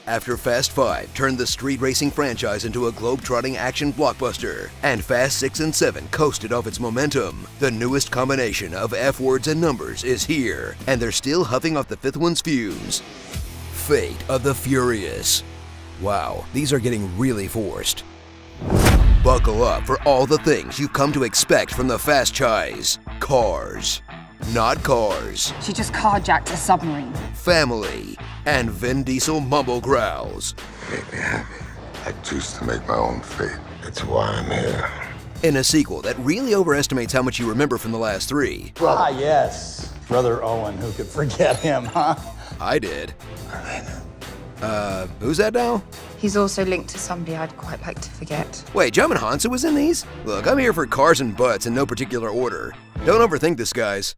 After Fast 5 turned the street racing franchise into a globe-trotting action blockbuster, and Fast 6 and 7 coasted off its momentum, the newest combination of F-words and numbers is here, and they're still huffing off the fifth one's fumes. Fate of the Furious. Wow, these are getting really forced. Buckle up for all the things you've come to expect from the Fast Chise. Cars. Not cars. She just carjacked a submarine. Family. And Vin Diesel mumble growls. Make me happy. I choose to make my own fate. That's why I'm here. In a sequel that really overestimates how much you remember from the last three. Ah, yes. Brother Owen, who could forget him, huh? I did. Who's that now? He's also linked to somebody I'd quite like to forget. Wait, Jummin' Hansa was in these? Look, I'm here for cars and butts in no particular order. Don't overthink this, guys.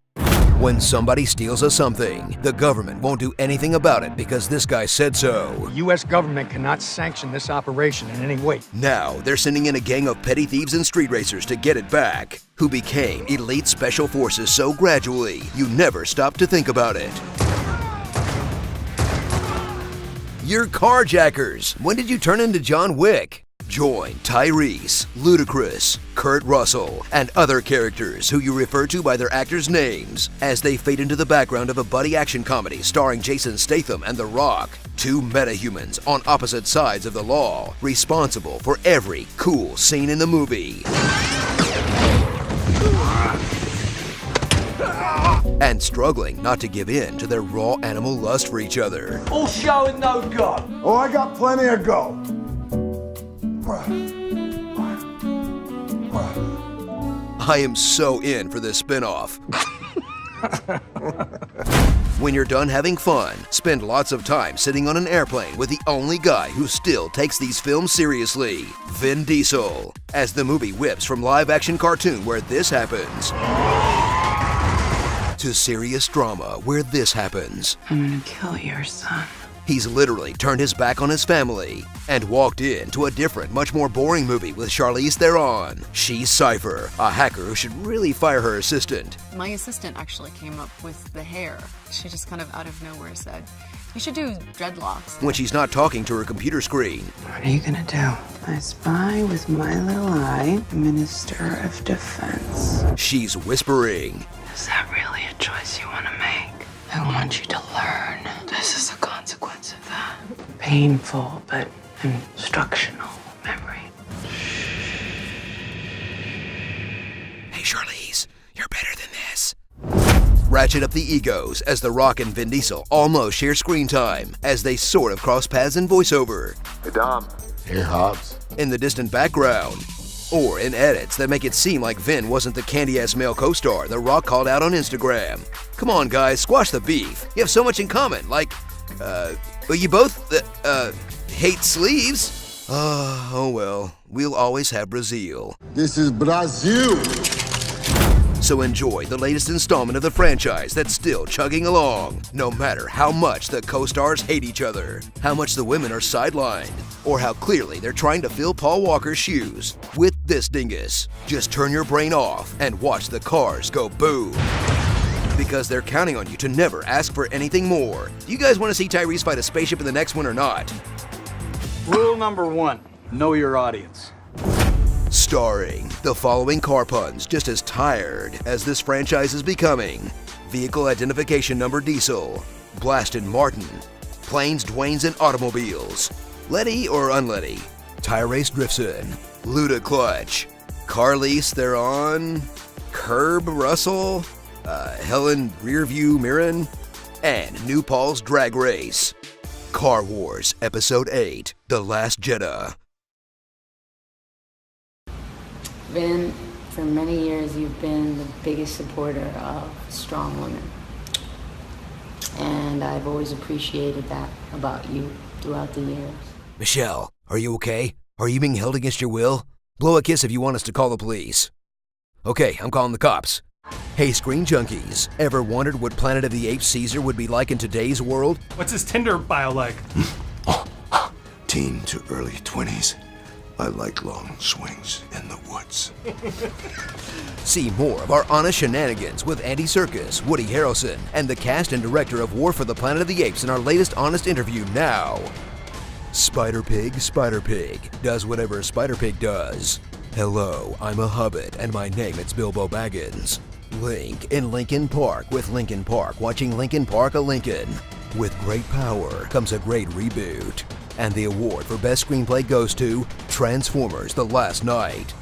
When somebody steals us something, the government won't do anything about it because this guy said so. The U.S. government cannot sanction this operation in any way. Now, they're sending in a gang of petty thieves and street racers to get it back, who became elite special forces so gradually, you never stop to think about it. You're carjackers! When did you turn into John Wick? Join Tyrese, Ludacris, Kurt Russell, and other characters who you refer to by their actors' names as they fade into the background of a buddy action comedy starring Jason Statham and The Rock, two metahumans on opposite sides of the law, responsible for every cool scene in the movie. And struggling not to give in to their raw animal lust for each other. All show and no go. Oh, I got plenty of go. I am so in for this spin-off. When you're done having fun, spend lots of time sitting on an airplane with the only guy who still takes these films seriously, Vin Diesel, as the movie whips from live-action cartoon where this happens to serious drama where this happens. I'm gonna kill your son. He's literally turned his back on his family and walked into a different, much more boring movie with Charlize Theron. She's Cypher, a hacker who should really fire her assistant. My assistant actually came up with the hair. She just kind of out of nowhere said, "You should do dreadlocks." When she's not talking to her computer screen. What are you gonna do? I spy with my little eye, Minister of Defense. She's whispering. Is that really a choice you want to make? I want you to learn. This is a consequence of that. Painful, but instructional memory. Hey, Charlize, you're better than this. Ratchet up the egos as The Rock and Vin Diesel almost share screen time as they sort of cross paths in voiceover. Hey, Dom. Hey, Hobbs. In the distant background. Or in edits that make it seem like Vin wasn't the candy-ass male co-star The Rock called out on Instagram. Come on, guys, squash the beef. You have so much in common, like, well, you both, hate sleeves. Oh well, we'll always have Brazil. This is Brazil. So enjoy the latest installment of the franchise that's still chugging along, no matter how much the co-stars hate each other, how much the women are sidelined, or how clearly they're trying to fill Paul Walker's shoes with this dingus. Just turn your brain off and watch the cars go boom. Because they're counting on you to never ask for anything more. Do you guys want to see Tyrese fight a spaceship in the next one or not? Rule number 1, know your audience. Starring the following car puns just as tired as this franchise is becoming. Vehicle identification number Diesel, Blasted Martin, Planes, Dwaynes, and Automobiles, Letty or Unletty, Tire Race Driftson, Luda Clutch, Carlise Theron, Curb Russell, Helen Rearview Mirren, and New Paul's Drag Race. Car Wars Episode 8, The Last Jedi. Vin, for many years you've been the biggest supporter of strong women. And I've always appreciated that about you throughout the years. Michelle, are you okay? Are you being held against your will? Blow a kiss if you want us to call the police. Okay, I'm calling the cops. Hey, Screen Junkies, ever wondered what Planet of the Apes Caesar would be like in today's world? What's his Tinder bio like? Teen to early 20s. I like long swings in the woods. See more of our honest shenanigans with Andy Serkis, Woody Harrelson, and the cast and director of War for the Planet of the Apes in our latest honest interview now. Spider Pig does whatever a Spider Pig does. Hello, I'm a hobbit, and my name is Bilbo Baggins. Link in Lincoln Park with Lincoln Park watching Lincoln Park a Lincoln. With great power comes a great reboot. And the award for Best Screenplay goes to Transformers: The Last Knight.